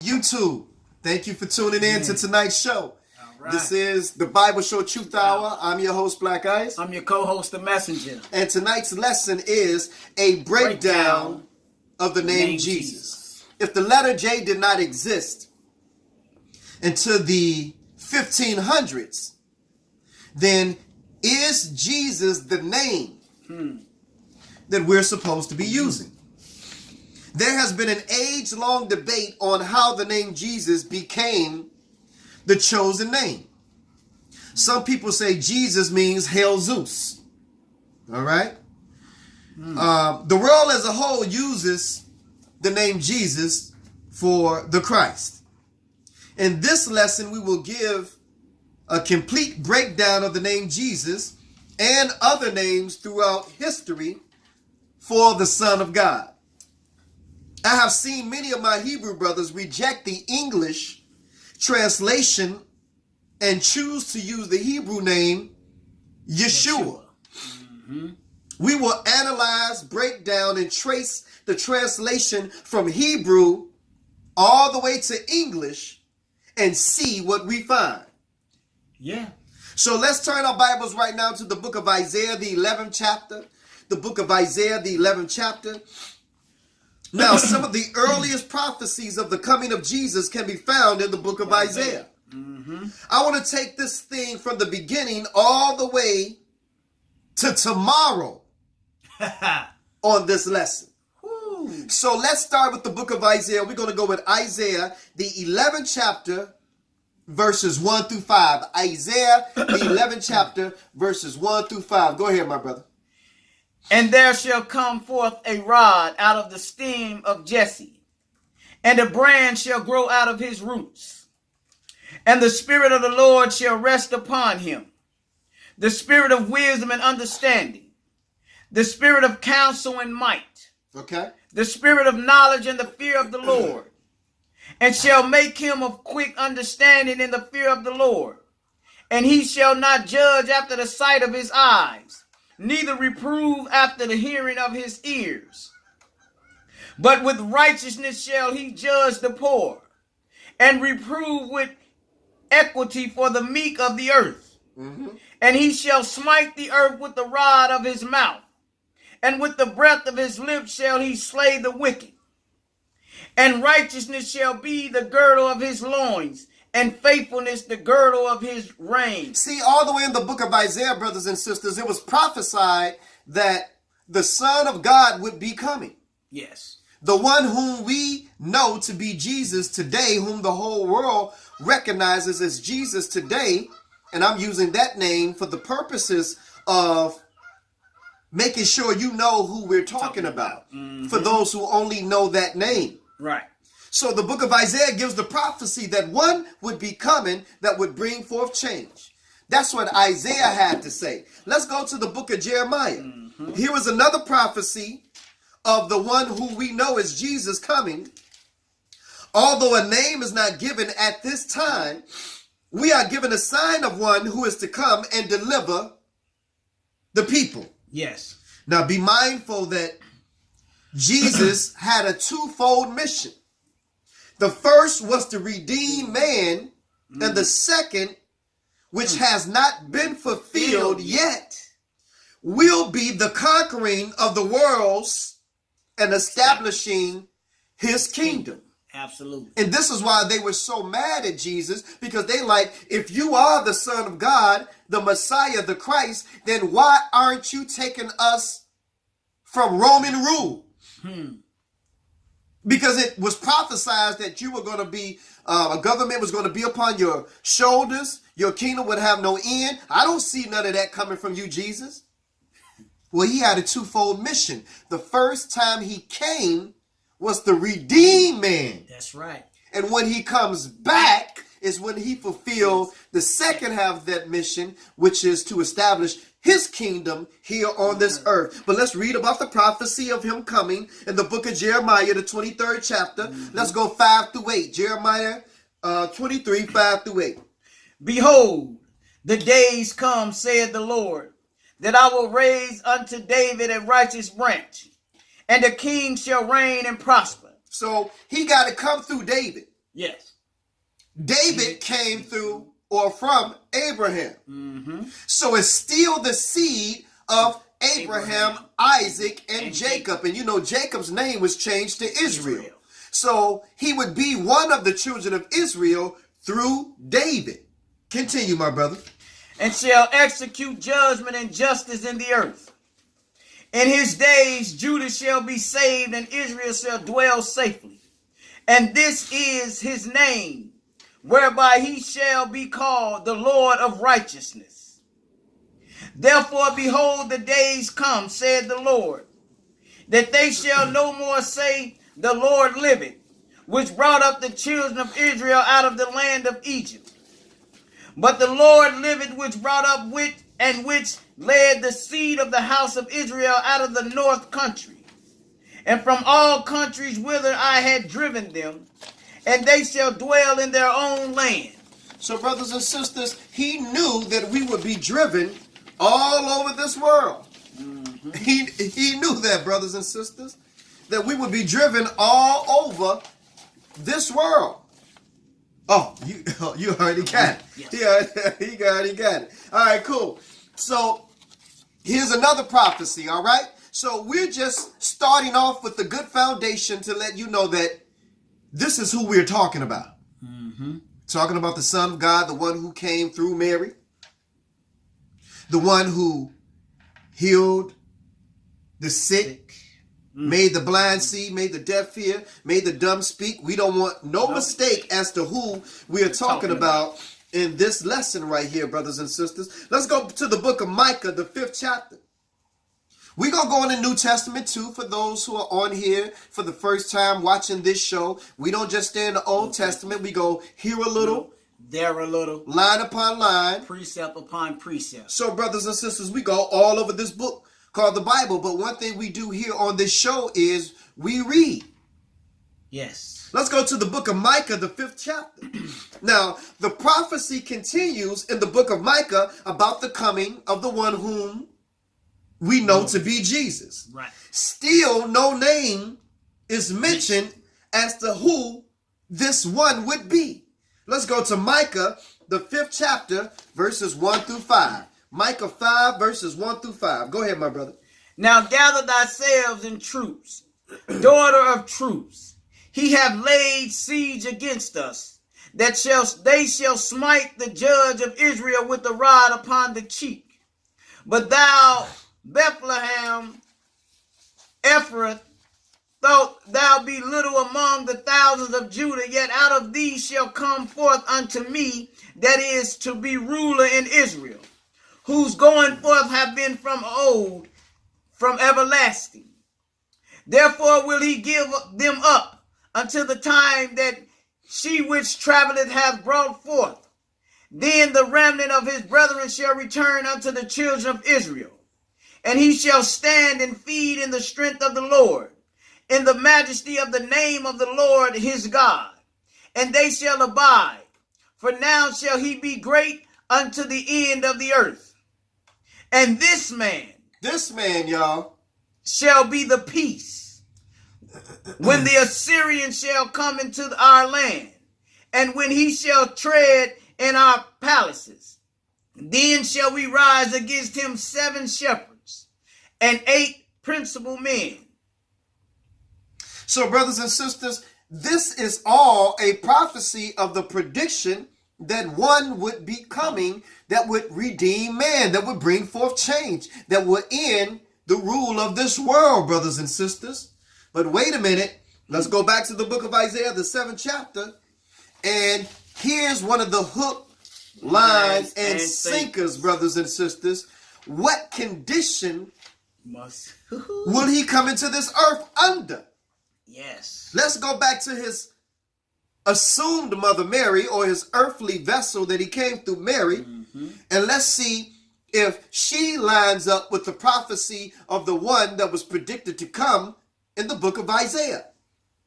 YouTube, thank you for tuning in to tonight's show. Right. This is the Bible Show Truth Hour. I'm your host, Black Ice. I'm your co-host, The Messenger. And tonight's lesson is a breakdown of the name Jesus. If the letter J did not exist until the 1500s, then is Jesus the name that we're supposed to be using? There has been an age-long debate on how the name Jesus became the chosen name. Some people say Jesus means Hail Zeus. All right? The world as a whole uses the name Jesus for the Christ. In this lesson, we will give a complete breakdown of the name Jesus and other names throughout history for the Son of God. I have seen many of my Hebrew brothers reject the English translation and choose to use the Hebrew name Yeshua. We will analyze, break down, and trace the translation from Hebrew all the way to English and see what we find. Yeah. So let's turn our Bibles right now to the book of Isaiah, the 11th chapter. The book of Isaiah, the 11th chapter. Now, some of the earliest prophecies of the coming of Jesus can be found in the book of Isaiah. I want to take this thing from the beginning all the way to tomorrow on this lesson. So let's start with the book of Isaiah. We're going to go with Isaiah, the 11th chapter, verses 1 through 5. Isaiah, the 11th chapter, verses 1 through 5. Go ahead, my brother. And there shall come forth a rod out of the stem of Jesse, and a branch shall grow out of his roots. And the Spirit of the Lord shall rest upon him, the Spirit of wisdom and understanding, the Spirit of counsel and might, the Spirit of knowledge and the fear of the Lord, and shall make him of quick understanding in the fear of the Lord. And he shall not judge after the sight of his eyes, neither reprove after the hearing of his ears. But with righteousness shall he judge the poor, and reprove with equity for the meek of the earth. And he shall smite the earth with the rod of his mouth, and with the breath of his lips shall he slay the wicked. And righteousness shall be the girdle of his loins, and faithfulness the girdle of his reins. See, all the way in the book of Isaiah, brothers and sisters, it was prophesied that the Son of God would be coming. Yes. The one whom we know to be Jesus today, whom the whole world recognizes as Jesus today. And I'm using that name for the purposes of making sure you know who we're talking about. For those who only know that name. Right. So the book of Isaiah gives the prophecy that one would be coming that would bring forth change. That's what Isaiah had to say. Let's go to the book of Jeremiah. Here is another prophecy of the one who we know as Jesus coming. Although a name is not given at this time, we are given a sign of one who is to come and deliver the people. Yes. Now be mindful that Jesus had a twofold mission. The first was to redeem man, and the second, which has not been fulfilled yet, will be the conquering of the worlds and establishing his kingdom. Absolutely. And this is why they were so mad at Jesus, because they like, if you are the Son of God, the Messiah, the Christ, then why aren't you taking us from Roman rule? Because it was prophesied that you were going to be, a government was going to be upon your shoulders. Your kingdom would have no end. I don't see none of that coming from you, Jesus. Well, he had a twofold mission. The first time he came was to redeem man. That's right. And when he comes back is when he fulfilled the second half of that mission, which is to establish his kingdom here on this earth. But let's read about the prophecy of him coming in the book of Jeremiah, the 23rd chapter. Let's go 5 through 8. Jeremiah 23, 5 through 8. Behold, the days come, saith the Lord, that I will raise unto David a righteous branch, and the king shall reign and prosper. So he got to come through David. Yes. David came through or from Abraham. So it's still the seed of Abraham, Isaac, and Jacob. And you know, Jacob's name was changed to Israel. So he would be one of the children of Israel through David. Continue, my brother. And shall execute judgment and justice in the earth. In his days Judah shall be saved, and Israel shall dwell safely. And this is his name, whereby he shall be called the Lord of righteousness. Therefore, behold, the days come, said the Lord, that they shall no more say, the Lord liveth, which brought up the children of Israel out of the land of Egypt. But the Lord liveth, which brought up which led the seed of the house of Israel out of the north country, and from all countries whither I had driven them, and they shall dwell in their own land. So, brothers and sisters, he knew that we would be driven all over this world. He knew that, brothers and sisters, that we would be driven all over this world. Oh, you already got it. Yes. He already got it. All right, cool. So here's another prophecy, all right? So we're just starting off with the good foundation to let you know that this is who we're talking about. Talking about the Son of God, the one who came through Mary, the one who healed the sick, made the blind see, made the deaf hear, made the dumb speak. We don't want no mistake as to who we are talking about in this lesson right here, brothers and sisters. Let's go to the book of Micah, the 5th chapter. We're going to go in the New Testament too for those who are on here for the first time watching this show. We don't just stay in the Old Testament. We go here a little, there a little, line upon line, precept upon precept. So, brothers and sisters, we go all over this book called the Bible. But one thing we do here on this show is we read. Yes. Let's go to the book of Micah, the 5th chapter. Now, the prophecy continues in the book of Micah about the coming of the one whom we know to be Jesus. Right. Still, no name is mentioned as to who this one would be. Let's go to Micah, the 5th chapter, verses 1 through 5. Micah 5, verses 1 through 5. Go ahead, my brother. Now gather thyself in troops, daughter of troops. He have laid siege against us, that they shall smite the judge of Israel with the rod upon the cheek. But thou, Bethlehem, Ephrath, though thou be little among the thousands of Judah, yet out of thee shall come forth unto me, that is to be ruler in Israel, whose going forth have been from old, from everlasting. Therefore will he give them up until the time that she which travelleth hath brought forth. Then the remnant of his brethren shall return unto the children of Israel. And he shall stand and feed in the strength of the Lord, in the majesty of the name of the Lord his God. And they shall abide, for now shall he be great unto the end of the earth. And this man, y'all, shall be the peace, when the Assyrian shall come into our land, and when he shall tread in our palaces. Then shall we rise against him 7 shepherds and 8 principal men. So, brothers and sisters, this is all a prophecy of the prediction that one would be coming that would redeem man, that would bring forth change, that would end the rule of this world, brothers and sisters. But wait a minute. Let's go back to the book of Isaiah, the 7th chapter. And here's one of the hook, lines, and sinkers, brothers and sisters. What condition will he come into this earth under? Yes. Let's go back to his assumed mother Mary, or his earthly vessel that he came through Mary. And let's see if she lines up with the prophecy of the one that was predicted to come in the book of Isaiah.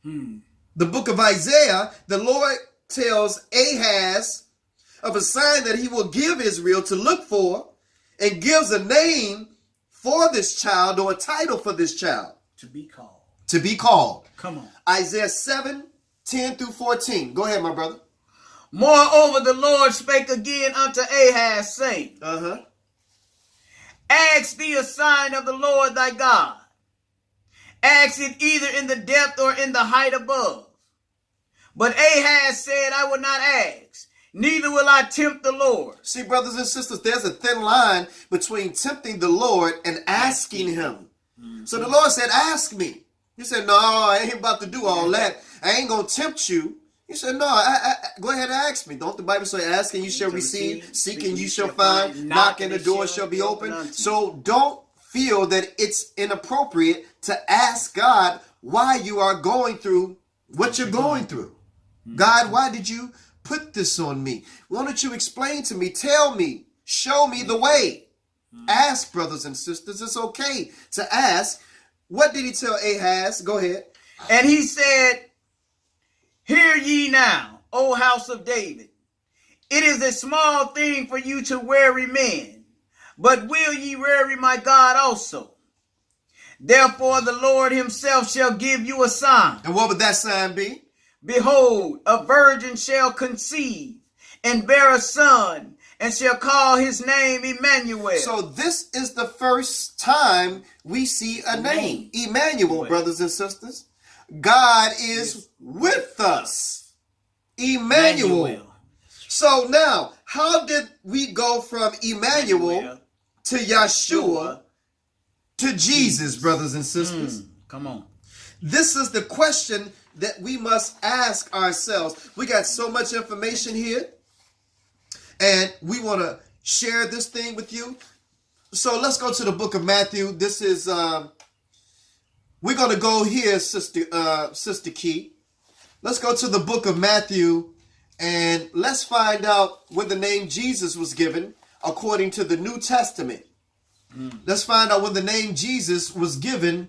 The book of Isaiah, the Lord tells Ahaz of a sign that he will give Israel to look for, and gives a name for this child, or a title for this child. To be called. To be called. Come on. Isaiah 7, 10 through 14. Go ahead, my brother. Moreover, the Lord spake again unto Ahaz, saying, Ask thee a sign of the Lord thy God. Ask it either in the depth or in the height above. But Ahaz said, I will not ask, neither will I tempt the Lord. See, brothers and sisters, there's a thin line between tempting the Lord and asking him. So the Lord said, ask me. He said, no, I ain't about to do all that. I ain't going to tempt you. He said, no, go ahead and ask me. Don't the Bible say, ask and you shall receive, seek and you shall find, knock and the door shall be open. So don't feel that it's inappropriate to ask God why you are going through what you're going through. God, why did you put this on me? Why don't you explain to me? Tell me. Show me the way. Ask, brothers and sisters. It's okay to ask. What did he tell Ahaz? Go ahead. And he said, Hear ye now, O house of David. It is a small thing for you to weary men, but will ye weary my God also? Therefore the Lord himself shall give you a sign. And what would that sign be? Behold, a virgin shall conceive and bear a son, and shall call his name Emmanuel. So this is the first time we see a name. Emmanuel, brothers and sisters. God is with us. Emmanuel. So now, how did we go from Emmanuel to Yeshua to Jesus, brothers and sisters? Come on. This is the question that we must ask ourselves. We got so much information here, and we want to share this thing with you. So let's go to the book of Matthew. This is, we're going to go here, Sister Key. Let's go to the book of Matthew, and let's find out when the name Jesus was given according to the New Testament. Let's find out when the name Jesus was given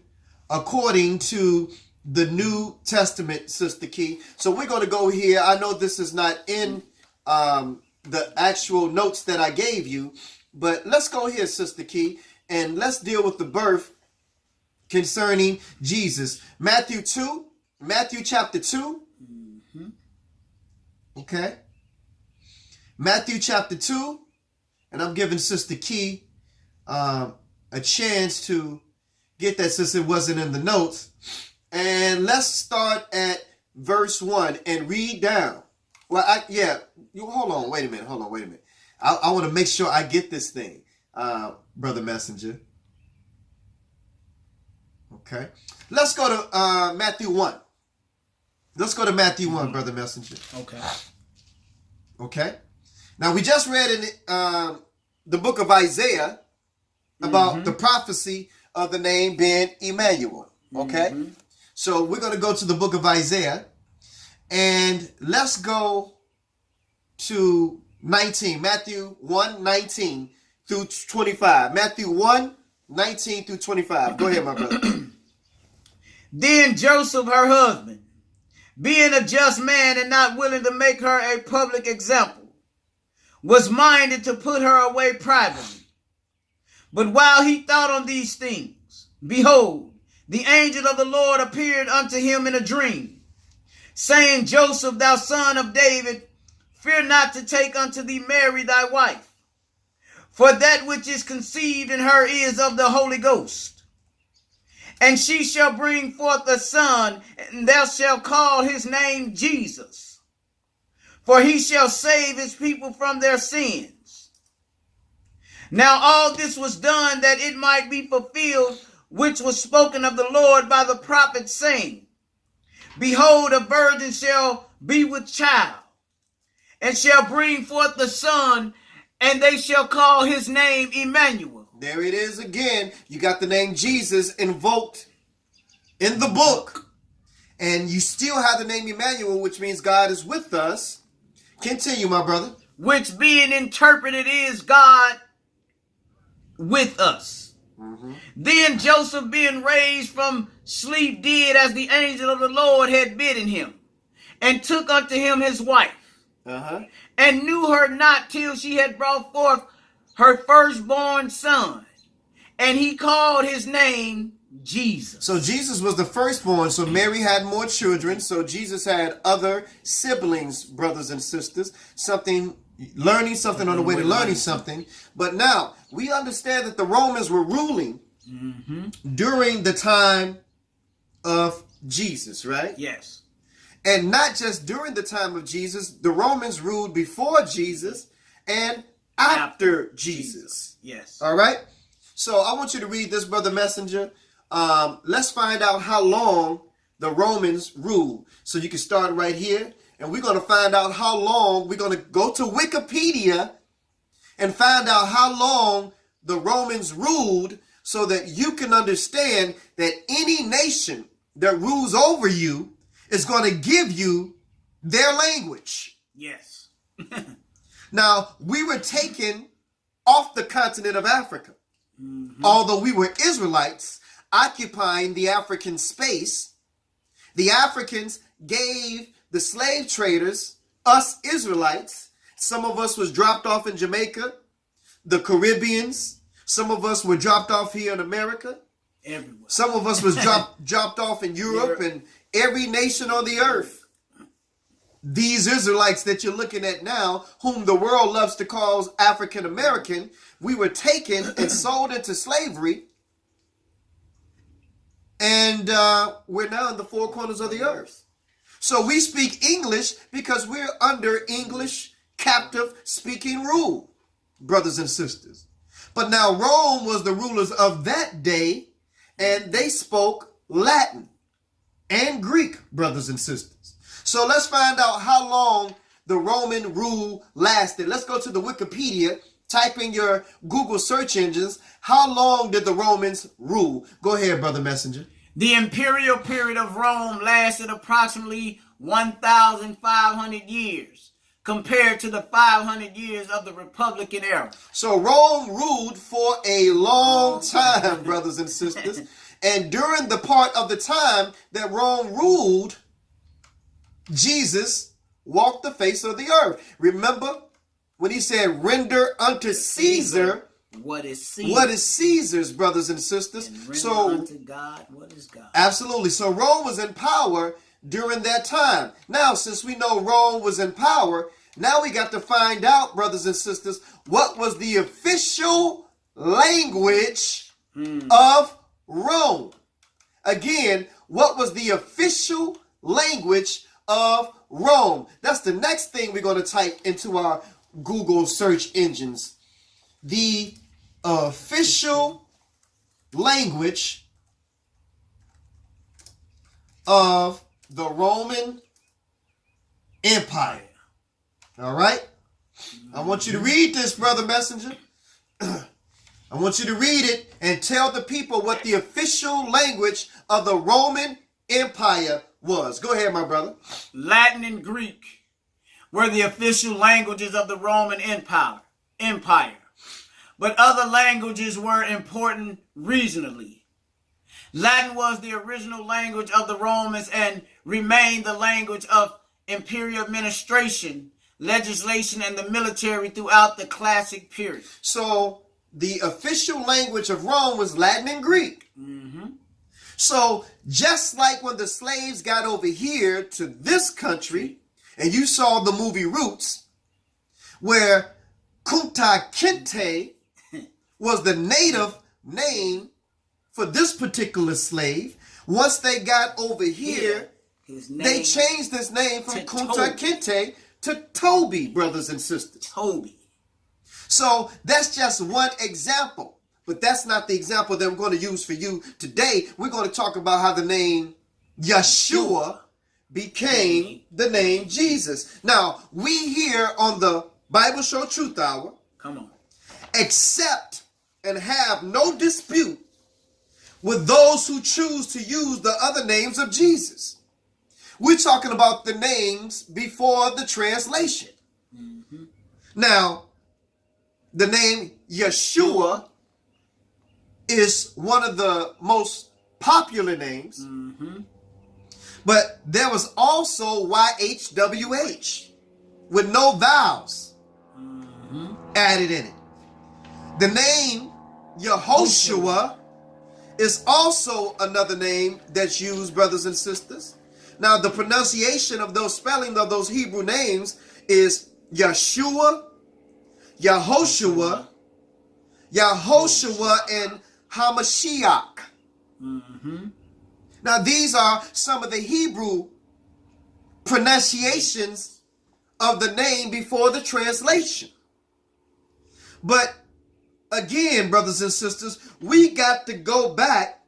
according to the New Testament, Sister Key. So we're going to go here. I know this is not in the actual notes that I gave you, but let's go here, Sister Key, and let's deal with the birth concerning Jesus. Matthew chapter 2. Okay. Matthew chapter 2, and I'm giving Sister Key a chance to get that since it wasn't in the notes. And let's start at verse 1 and read down. Well, hold on, wait a minute. I want to make sure I get this thing, Brother Messenger. Okay. Let's go to Matthew 1. Let's go to Matthew 1, Brother Messenger. Okay. Now, we just read in the book of Isaiah about the prophecy of the name being Emmanuel. Okay. So we're going to go to the book of Isaiah, and let's go to 19, Matthew 1, 19 through 25. Matthew 1, 19 through 25. Go ahead, my brother. Then Joseph, her husband, being a just man and not willing to make her a public example, was minded to put her away privately. But while he thought on these things, behold, the angel of the Lord appeared unto him in a dream, saying, Joseph, thou son of David, fear not to take unto thee Mary thy wife, for that which is conceived in her is of the Holy Ghost. And she shall bring forth a son, and thou shalt call his name Jesus, for he shall save his people from their sins. Now all this was done that it might be fulfilled, which was spoken of the Lord by the prophet, saying, Behold, a virgin shall be with child, and shall bring forth the son, and they shall call his name Emmanuel. There it is again. You got the name Jesus invoked in the book. And you still have the name Emmanuel, which means God is with us. Continue, my brother. Which being interpreted is God with us. Then Joseph, being raised from sleep, did as the angel of the Lord had bidden him, and took unto him his wife, and knew her not till she had brought forth her firstborn son, and he called his name Jesus. So Jesus was the firstborn. So Mary had more children. So Jesus had other siblings, brothers and sisters. Learning something on the way to learning something. But now we understand that the Romans were ruling during the time of Jesus, right? Yes. And not just during the time of Jesus. The Romans ruled before Jesus and after Jesus. Yes. All right. So I want you to read this, Brother Messenger. Let's find out how long the Romans ruled. So you can start right here. And we're going to find out how long. We're going to go to Wikipedia and find out how long the Romans ruled so that you can understand that any nation that rules over you is going to give you their language. Yes. Now, we were taken off the continent of Africa. Although we were Israelites occupying the African space, the Africans gave the slave traders, us Israelites. Some of us was dropped off in Jamaica, the Caribbeans. Some of us were dropped off here in America. Everywhere. Some of us was dropped off in Europe and every nation on the earth. These Israelites that you're looking at now, whom the world loves to call African American, we were taken and sold into slavery. And we're now in the four corners of the earth. So we speak English because we're under English captive speaking rule, brothers and sisters. But now Rome was the rulers of that day, and they spoke Latin and Greek, brothers and sisters. So let's find out how long the Roman rule lasted. Let's go to the Wikipedia, type in your Google search engines. How long did the Romans rule? Go ahead, Brother Messenger. The imperial period of Rome lasted approximately 1,500 years compared to the 500 years of the Republican era. So Rome ruled for a long time, brothers and sisters. And during the part of the time that Rome ruled, Jesus walked the face of the earth. Remember when he said, render unto Caesar what is Caesar? What is Caesar's, brothers and sisters? And so unto God, what is God? Absolutely. So Rome was in power during that time. Now, since we know Rome was in power, now we got to find out, brothers and sisters, what was the official language of Rome. Again, what was the official language of Rome? That's the next thing we're going to type into our Google search engines. The official language of the Roman Empire. All right? I want you to read this, Brother Messenger. I want you to read it and tell the people what the official language of the Roman Empire was. Go ahead, my brother. Latin and Greek were the official languages of the Roman Empire. But other languages were important regionally. Latin was the original language of the Romans and remained the language of imperial administration, legislation, and the military throughout the classic period. So the official language of Rome was Latin and Greek. So just like when the slaves got over here to this country, and you saw the movie Roots, where Kunta Kinte was the native name for this particular slave. Once they got over here, they changed this name from Kunta Kinte to Toby, brothers and sisters. Toby. So that's just one example. But that's not the example that we're going to use for you today. We're going to talk about how the name Yeshua became the name Jesus. Now, we here on the Bible Show Truth Hour, come on, accept and have no dispute with those who choose to use the other names of Jesus. We're talking about the names before the translation. Now, the name Yeshua is one of the most popular names, but there was also YHWH with no vowels added in it. The name Yehoshua is also another name that's used, brothers and sisters. Now, the pronunciation of those spelling of those Hebrew names is Yeshua, Yehoshua, and Hamashiach. Now, these are some of the Hebrew pronunciations of the name before the translation. But again, brothers and sisters, we got to go back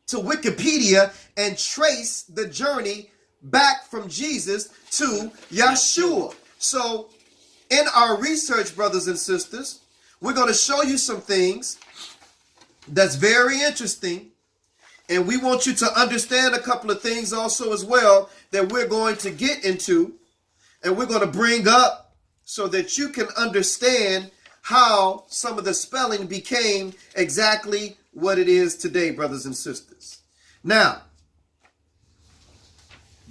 to Wikipedia and trace the journey back from Jesus to Yeshua. So in our research, brothers and sisters, we're going to show you some things that's very interesting. And we want you to understand a couple of things also as well that we're going to get into and we're going to bring up so that you can understand how some of the spelling became exactly what it is today, brothers and sisters. Now,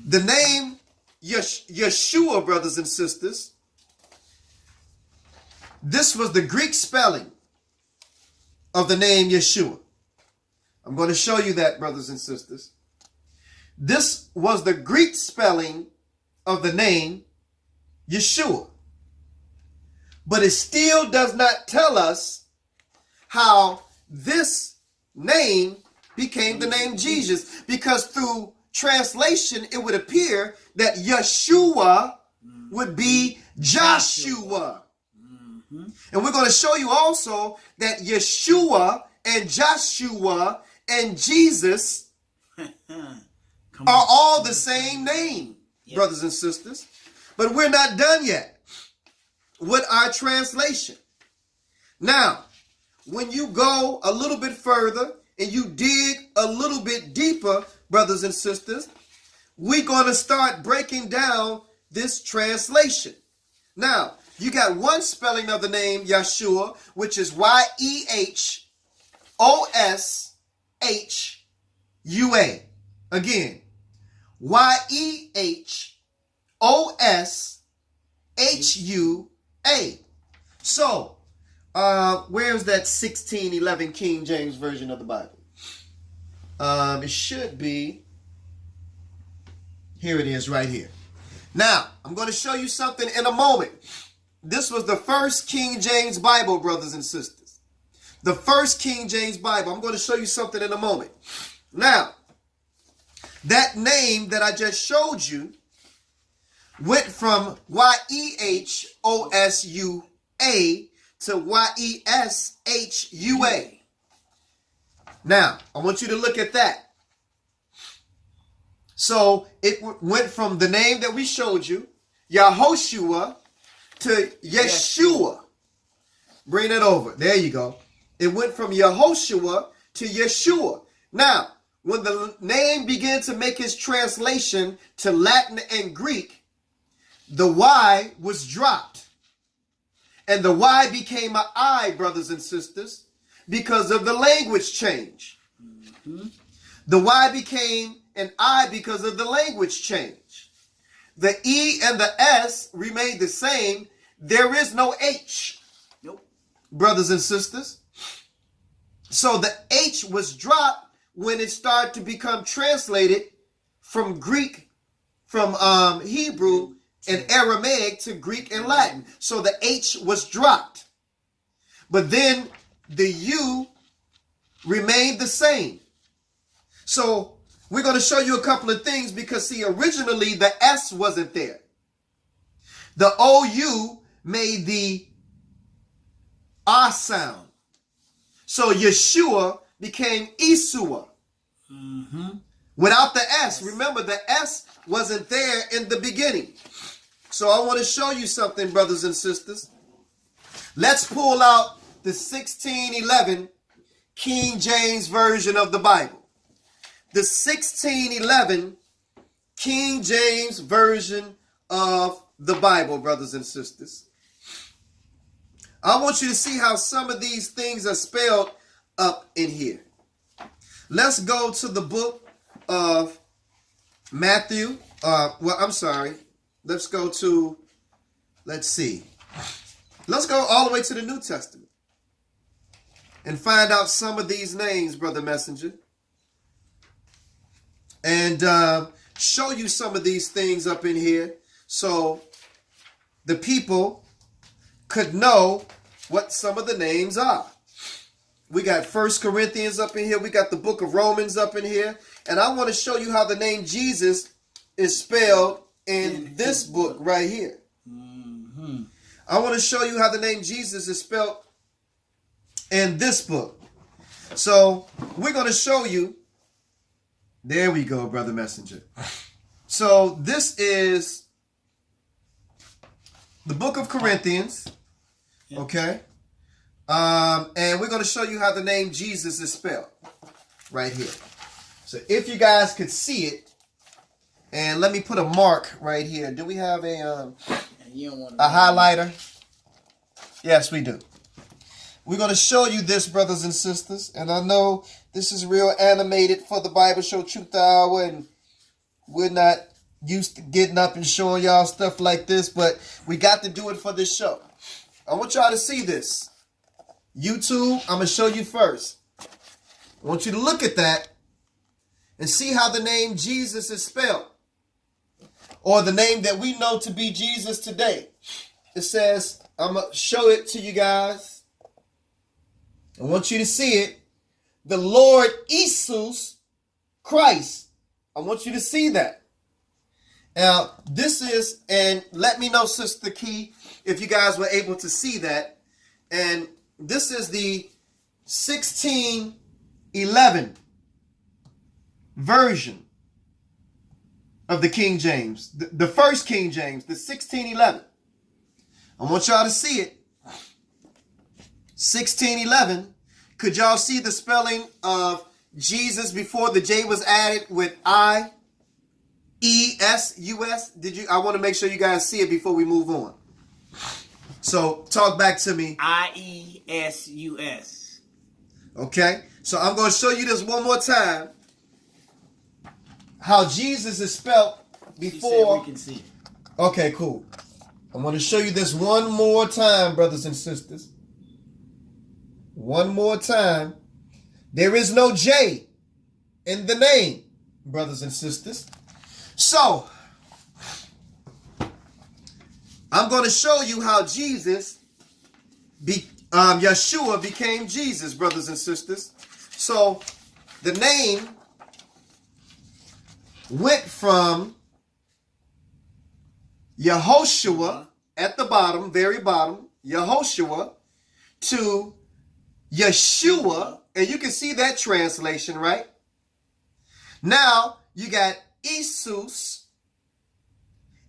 the name Yeshua, brothers and sisters, this was the Greek spelling of the name Yeshua. I'm going to show you that, brothers and sisters. This was the Greek spelling of the name Yeshua. But it still does not tell us how this name became the name Jesus, because through translation, it would appear that Yeshua would be Joshua. And we're going to show you also that Yeshua and Joshua and Jesus are all the same name, brothers and sisters. But we're not done yet with our translation. Now, when you go a little bit further and you dig a little bit deeper, brothers and sisters, we're going to start breaking down this translation. Now, you got one spelling of the name Yeshua, which is Yehoshua. Again, Yehoshua. So, where's that 1611 King James Version of the Bible? It should be, here it is right here. Now, I'm going to show you something in a moment. This was the first King James Bible, brothers and sisters. The first King James Bible. I'm going to show you something in a moment. Now, that name that I just showed you went from Yehosua to Yeshua. Now, I want you to look at that. So it went from the name that we showed you, Yehoshua, to Yeshua. Bring it over. There you go. It went from Yehoshua to Yeshua. Now, when the name began to make its translation to Latin and Greek, the Y was dropped. And the Y became an I, brothers and sisters, because of the language change. The Y became an I because of the language change. The E and the S remained the same. There is no H, brothers and sisters. So the H was dropped when it started to become translated from Greek, from Hebrew and Aramaic to Greek and Latin. So the H was dropped. But then the U remained the same. So we're going to show you a couple of things because, see, originally the S wasn't there. The OU made the R sound. So Yeshua became Isua. Without the S. Remember, the S wasn't there in the beginning. So I want to show you something, brothers and sisters. Let's pull out the 1611 King James Version of the Bible. The 1611 King James Version of the Bible, brothers and sisters. I want you to see how some of these things are spelled up in here. Let's go to the book of Matthew. Let's go to, let's go all the way to the New Testament. and find out some of these names, Brother Messenger. And show you some of these things up in here so the people could know what some of the names are. We got 1 Corinthians up in here. We got the book of Romans up in here. And I want to show you how the name Jesus is spelled in this book right here. I want to show you how the name Jesus is spelled in this book. So we're going to show you. There we go, Brother Messenger. So this is the book of Corinthians. Okay. And we're going to show you how the name Jesus is spelled right here. So if you guys could see it, and let me put a mark right here. Do we have a highlighter? Yes, we do. We're going to show you this, brothers and sisters. And I know this is real animated for the Bible Show Truth Hour, and we're not used to getting up and showing y'all stuff like this, but we got to do it for this show. I want y'all to see this. YouTube, I'm going to show you first. I want you to look at that and see how the name Jesus is spelled, or the name that we know to be Jesus today. It says, I'm going to show it to you guys. I want you to see it. The Lord Jesus Christ. I want you to see that. Now, this is, and let me know, Sister Key, if you guys were able to see that. And this is the 1611 version of the King James. The first King James, the 1611. I want y'all to see it. 1611. Could y'all see the spelling of Jesus before the J was added with I-E-S-U-S? I want to make sure you guys see it before we move on. So talk back to me. I-E-S-U-S. Okay. So I'm going to show you this one more time. How Jesus is spelled before. We can see it. Okay, cool. I'm going to show you this one more time, brothers and sisters. One more time. There is no J in the name, brothers and sisters. So, I'm going to show you how Yeshua became Jesus, brothers and sisters. So, the name went from Yehoshua at the bottom, very bottom, Yehoshua, to Yeshua, and you can see that translation, right? Now, you got Jesus,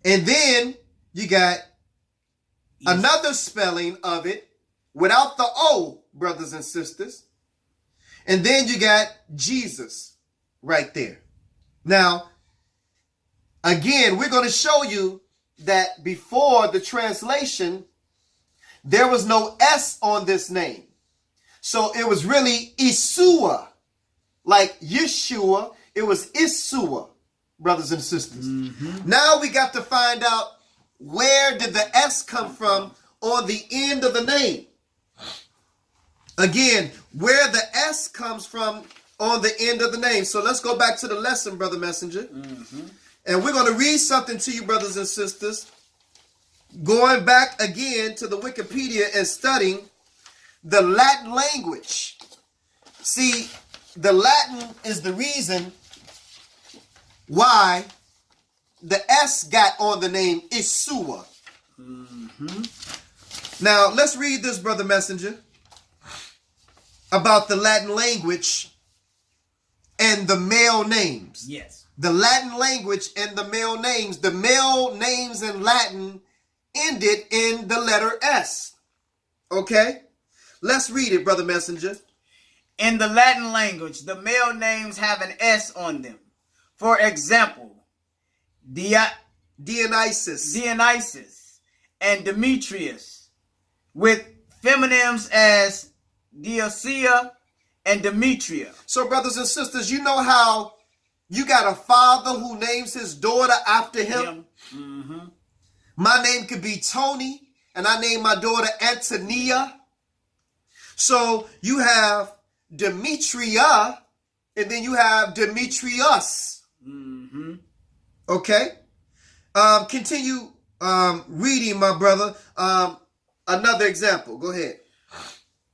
and then you got another spelling of it without the O, brothers and sisters. And then you got Jesus right there. Now, again, we're going to show you that before the translation, there was no S on this name. So it was really Yeshua, like Yeshua. It was Yeshua, brothers and sisters. Now we got to find out, where did the S come from on the end of the name? Again, where the S comes from on the end of the name. So let's go back to the lesson, Brother Messenger. And we're going to read something to you, brothers and sisters. Going back again to the Wikipedia and studying the Latin language. See, the Latin is the reason why the S got on the name Yeshua. Now, let's read this, Brother Messenger, about the Latin language and the male names. Yes. The Latin language and the male names. The male names in Latin ended in the letter S. Okay? Let's read it, Brother Messenger. In the Latin language, the male names have an S on them. For example, Dionysus and Demetrius, with feminines as Diosia and Demetria. So, brothers and sisters, you know how you got a father who names his daughter after him? My name could be Tony, and I name my daughter Antonia. So you have Demetria, and then you have Demetrius. Mm-hmm. Okay? Continue reading, my brother. Another example. Go ahead.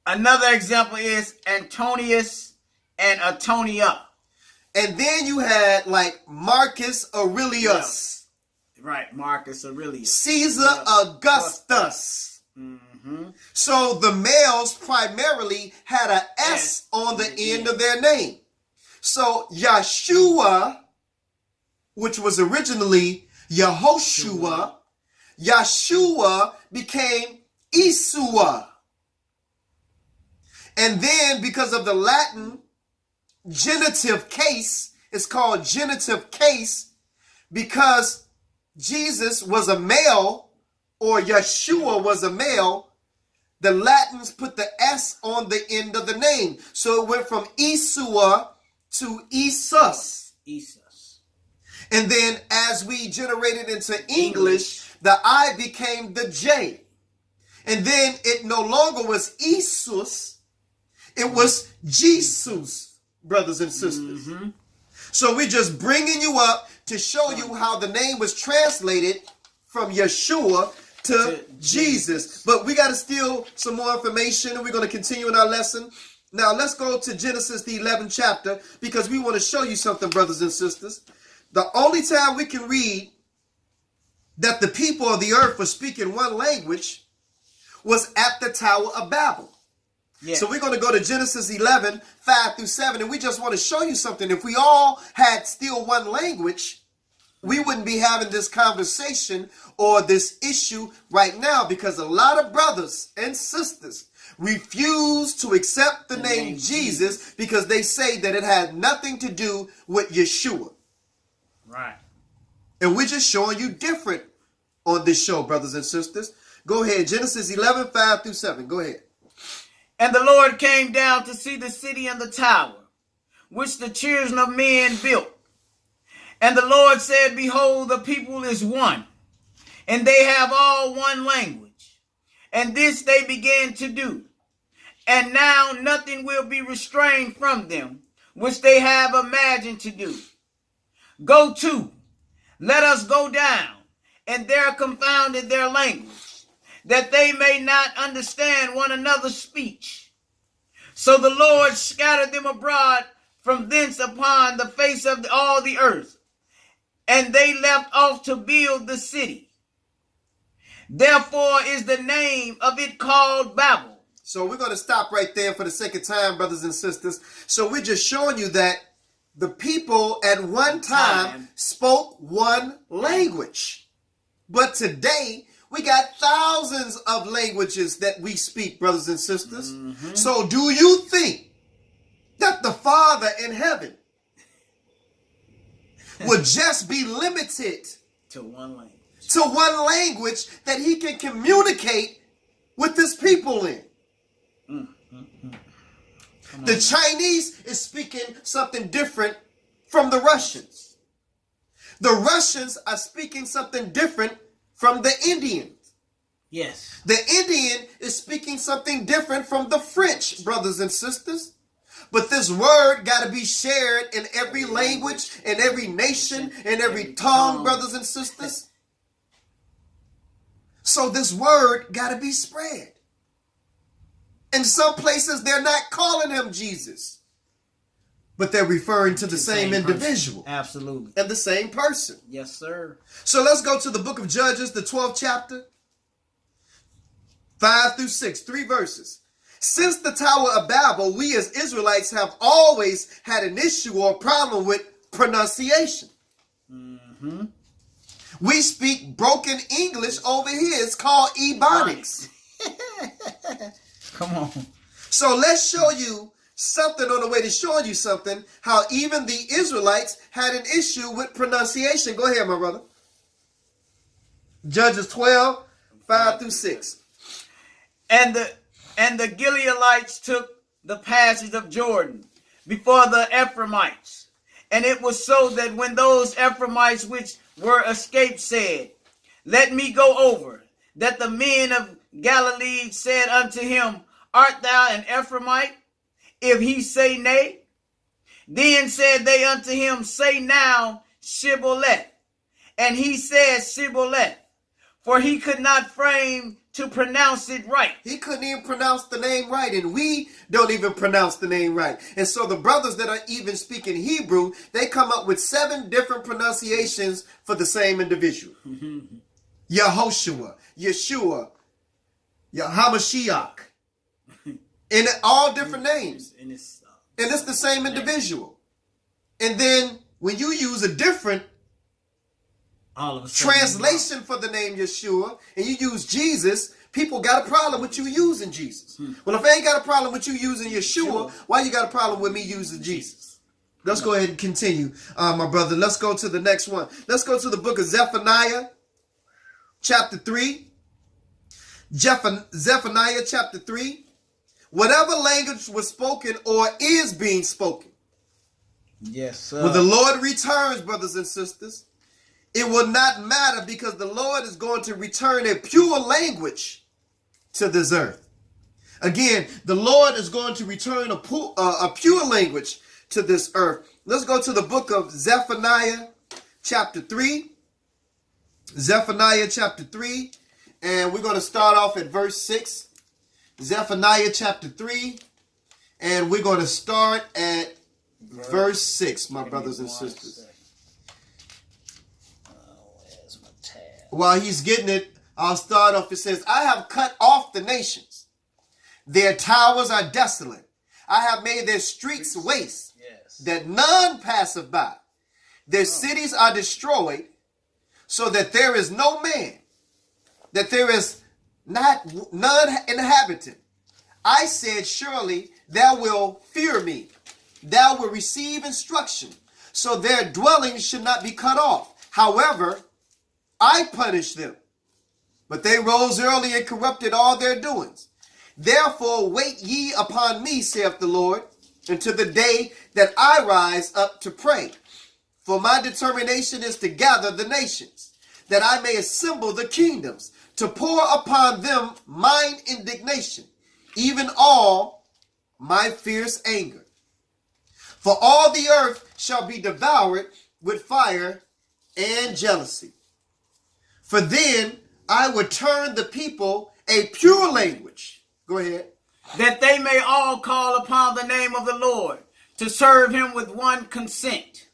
Another example is Antonius and Antonia. And then you had like Marcus Aurelius. Yeah. Right, Marcus Aurelius. Caesar Augustus. Mm-hmm. So the males primarily had an S on the end of their name. So Yeshua, which was originally Yehoshua, Yeshua became Yeshua. And then because of the Latin genitive case, it's called genitive case because Jesus was a male or Yeshua was a male. The Latins put the S on the end of the name. So it went from Yeshua to Isus. Isus. And then as we generated into English, the I became the J. And then it no longer was Isus, it was Jesus, brothers and sisters. Mm-hmm. So we're just bringing you up to show you how the name was translated from Yeshua to Jesus. But we got to steal some more information, and we're going to continue in our lesson. Now, let's go to Genesis, the 11th chapter, because we want to show you something, brothers and sisters. The only time we can read that the people of the earth were speaking one language was at the Tower of Babel. Yeah. So we're going to go to Genesis 11, 5 through 7, and we just want to show you something. If we all had still one language, we wouldn't be having this conversation or this issue right now, because a lot of brothers and sisters refuse to accept the name Jesus because they say that it had nothing to do with Yeshua. Right. And we're just showing you different on this show, brothers and sisters. Go ahead. Genesis 11, 5 through 7. Go ahead. And the Lord came down to see the city and the tower, which the children of men built. And the Lord said, behold, the people is one, and they have all one language. And this they began to do. And now nothing will be restrained from them, which they have imagined to do. Go to, let us go down, and there confounded their language, that they may not understand one another's speech. So the Lord scattered them abroad from thence upon the face of all the earth, and they left off to build the city. Therefore is the name of it called Babel. So we're going to stop right there for the sake of time, brothers and sisters. So we're just showing you that the people at one time spoke one language. But today, we got thousands of languages that we speak, brothers and sisters. Mm-hmm. So do you think that the Father in heaven would just be limited to one language? To one language that he can communicate with his people in. The Chinese is speaking something different from the Russians. The Russians are speaking something different from the Indians. Yes. The Indian is speaking something different from the French, brothers and sisters. But this word got to be shared in every language, in every nation, in every tongue, brothers and sisters. So this word got to be spread. In some places, they're not calling him Jesus, but they're referring to the same individual. Person. Absolutely. And the same person. Yes, sir. So let's go to the book of Judges, the 12th chapter, 5 through 6, 3 verses. Since the Tower of Babel, we as Israelites have always had an issue or problem with pronunciation. Mm-hmm. We speak broken English over here. It's called Ebonics. Come on. So let's show you something on the way to showing you something, how even the Israelites had an issue with pronunciation. Go ahead, my brother. Judges 12, 5 through 6. And the Gileadites took the passage of Jordan before the Ephraimites. And it was so that when those Ephraimites which were escaped said, let me go over, that the men of Galilee said unto him, art thou an Ephraimite? If he say nay, then said they unto him, say now Shibboleth. And he said Shibboleth, for he could not frame to pronounce it right. He couldn't even pronounce the name right, and we don't even pronounce the name right. And so the brothers that are even speaking Hebrew, they come up with 7 different pronunciations for the same individual. Yehoshua, Yeshua, Yahamashiach, and all different names. And it's the same individual. And then when you use a different translation for the name Yeshua, and you use Jesus, people got a problem with you using Jesus. Well, if I ain't got a problem with you using Yeshua, why you got a problem with me using Jesus? Let's go ahead and continue, my brother. Let's go to the next one. Let's go to the book of Zephaniah, chapter 3. Zephaniah, chapter 3. Whatever language was spoken or is being spoken. Yes, sir. When the Lord returns, brothers and sisters, it will not matter, because the Lord is going to return a pure language to this earth. Again, the Lord is going to return a pure language to this earth. Let's go to the book of Zephaniah chapter 3. Zephaniah chapter 3. And we're going to start off at verse 6. Zephaniah chapter 3. And we're going to start at verse 6, my brothers and sisters. While he's getting it, I'll start off. It says, I have cut off the nations. Their towers are desolate. I have made their streets waste, that none passeth by. Their cities are destroyed, so that there is no man, that there is none inhabitant. I said, surely thou wilt fear me. Thou wilt receive instruction, so their dwellings should not be cut off. However, I punished them, but they rose early and corrupted all their doings. Therefore wait ye upon me, saith the Lord, until the day that I rise up to pray. For my determination is to gather the nations, that I may assemble the kingdoms, to pour upon them mine indignation, even all my fierce anger. For all the earth shall be devoured with fire and jealousy. For then I would turn the people a pure language. Go ahead. That they may all call upon the name of the Lord, to serve him with one consent.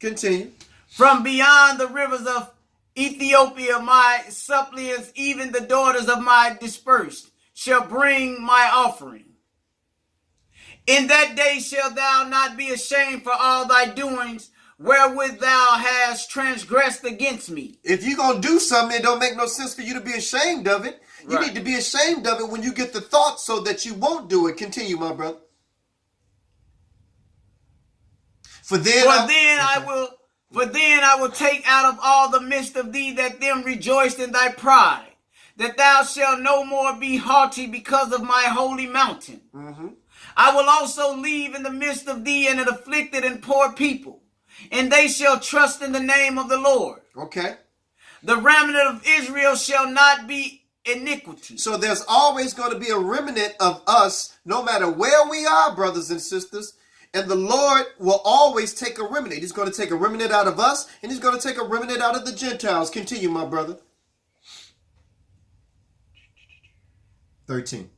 Continue. From beyond the rivers of Ethiopia, my suppliants, even the daughters of my dispersed, shall bring my offering. In that day shalt thou not be ashamed for all thy doings, wherewith thou hast transgressed against me. If you're going to do something, it don't make no sense for you to be ashamed of it. You need to be ashamed of it when you get the thought so that you won't do it. Continue, my brother. For then I will take out of all the midst of thee, that them rejoiced in thy pride, that thou shalt no more be haughty because of my holy mountain. I will also leave in the midst of thee an afflicted and poor people, and they shall trust in the name of the Lord. Okay. The remnant of Israel shall not be iniquity. So there's always going to be a remnant of us, no matter where we are, brothers and sisters. And the Lord will always take a remnant. He's going to take a remnant out of us, and he's going to take a remnant out of the Gentiles. Continue, my brother. 13.